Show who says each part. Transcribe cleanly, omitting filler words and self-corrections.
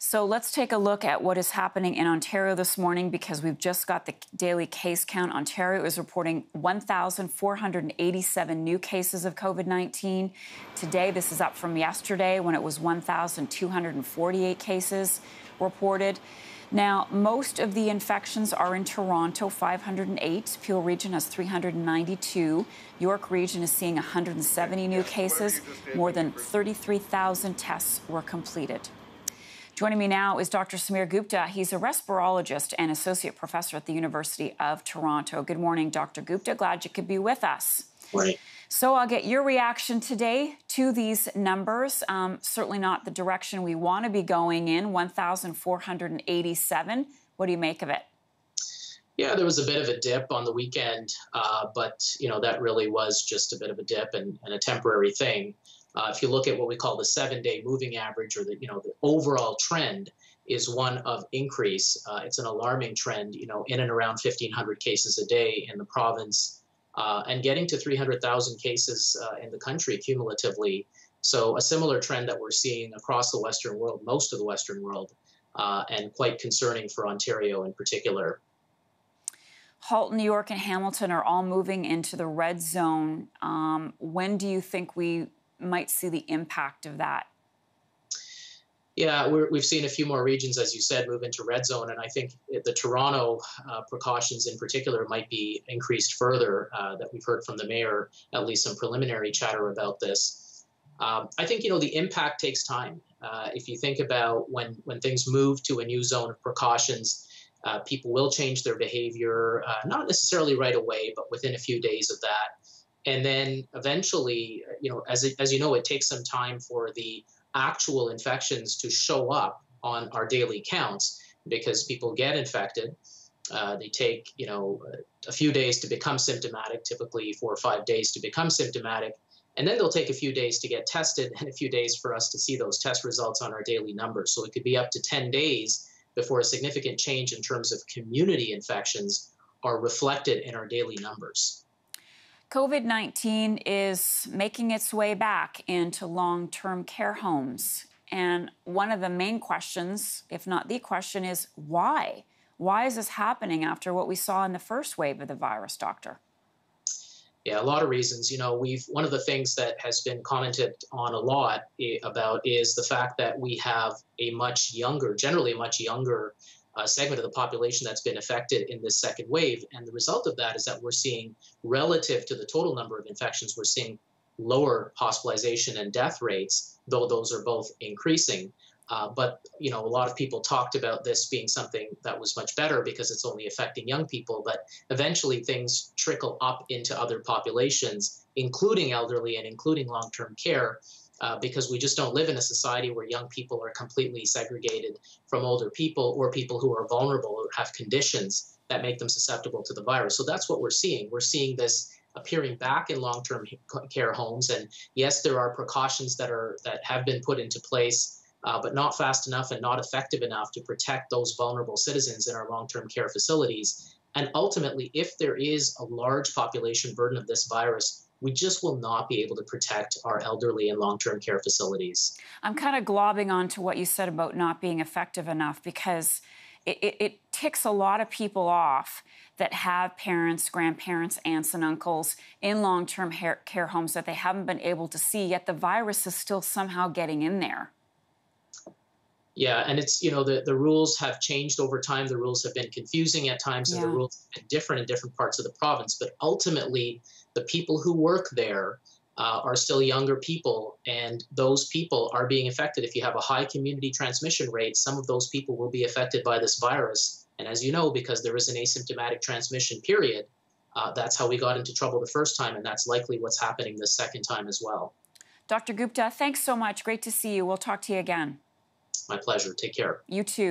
Speaker 1: So let's take a look at what is happening in Ontario this morning, because we've just got the daily case count. Ontario is reporting 1,487 new cases of COVID-19. Today, this is up from yesterday when it was 1,248 cases reported. Now, most of the infections are in Toronto, 508. Peel Region has 392. York Region is seeing 170 new cases. More than 33,000 tests were completed. Joining me now is Dr. Samir Gupta. He's a respirologist and associate professor at the University of Toronto. Good morning, Dr. Gupta. Glad you could be with us.
Speaker 2: Morning.
Speaker 1: So I'll get your reaction today to these numbers. Certainly not the direction we want to be going in, 1,487. What do you make of it?
Speaker 2: Yeah, there was a bit of a dip on the weekend, but, that really was just a bit of a dip and a temporary thing. If you look at what we call the 7-day moving average, or the overall trend is one of increase. It's an alarming trend, in and around 1,500 cases a day in the province, and getting to 300,000 cases in the country cumulatively. So a similar trend that we're seeing across the Western world, most of the Western world, and quite concerning for Ontario in particular.
Speaker 1: Halton, New York, and Hamilton are all moving into the red zone. When do you think we might see the impact of that?
Speaker 2: Yeah, we've seen a few more regions, as you said, move into red zone, and I think the Toronto precautions in particular might be increased further, that we've heard from the mayor, at least some preliminary chatter about this. I think, the impact takes time. If you think about when things move to a new zone of precautions, people will change their behavior, not necessarily right away, but within a few days of that. And then eventually, as you know, it takes some time for the actual infections to show up on our daily counts, because people get infected. They take, a few days to become symptomatic, typically 4 or 5 days to become symptomatic. And then they'll take a few days to get tested and a few days for us to see those test results on our daily numbers. So it could be up to 10 days before a significant change in terms of community infections are reflected in our daily numbers.
Speaker 1: COVID-19 is making its way back into long-term care homes. And one of the main questions, if not the question, is why? Why is this happening after what we saw in the first wave of the virus, Doctor?
Speaker 2: Yeah, a lot of reasons. One of the things that has been commented on a lot about is the fact that we have generally a much younger segment of the population that's been affected in this second wave. And the result of that is that we're seeing, relative to the total number of infections, we're seeing lower hospitalization and death rates, though those are both increasing. But a lot of people talked about this being something that was much better because it's only affecting young people. But eventually things trickle up into other populations, including elderly and including long-term care, because we just don't live in a society where young people are completely segregated from older people or people who are vulnerable or have conditions that make them susceptible to the virus. So that's what we're seeing. We're seeing this appearing back in long-term care homes. And yes, there are precautions that have been put into place, but not fast enough and not effective enough to protect those vulnerable citizens in our long-term care facilities. And ultimately, if there is a large population burden of this virus, we just will not be able to protect our elderly and long-term care facilities.
Speaker 1: I'm kind of globbing on to what you said about not being effective enough, because it ticks a lot of people off that have parents, grandparents, aunts and uncles in long-term care homes that they haven't been able to see, yet the virus is still somehow getting in there.
Speaker 2: Yeah, and it's, the rules have changed over time. The rules have been confusing at times, and the rules have been different in different parts of the province. But ultimately, the people who work there are still younger people, and those people are being affected. If you have a high community transmission rate, some of those people will be affected by this virus. And as you know, because there is an asymptomatic transmission period, that's how we got into trouble the first time, and that's likely what's happening this second time as well.
Speaker 1: Dr. Gupta, thanks so much. Great to see you. We'll talk to you again.
Speaker 2: My pleasure. Take care.
Speaker 1: You too.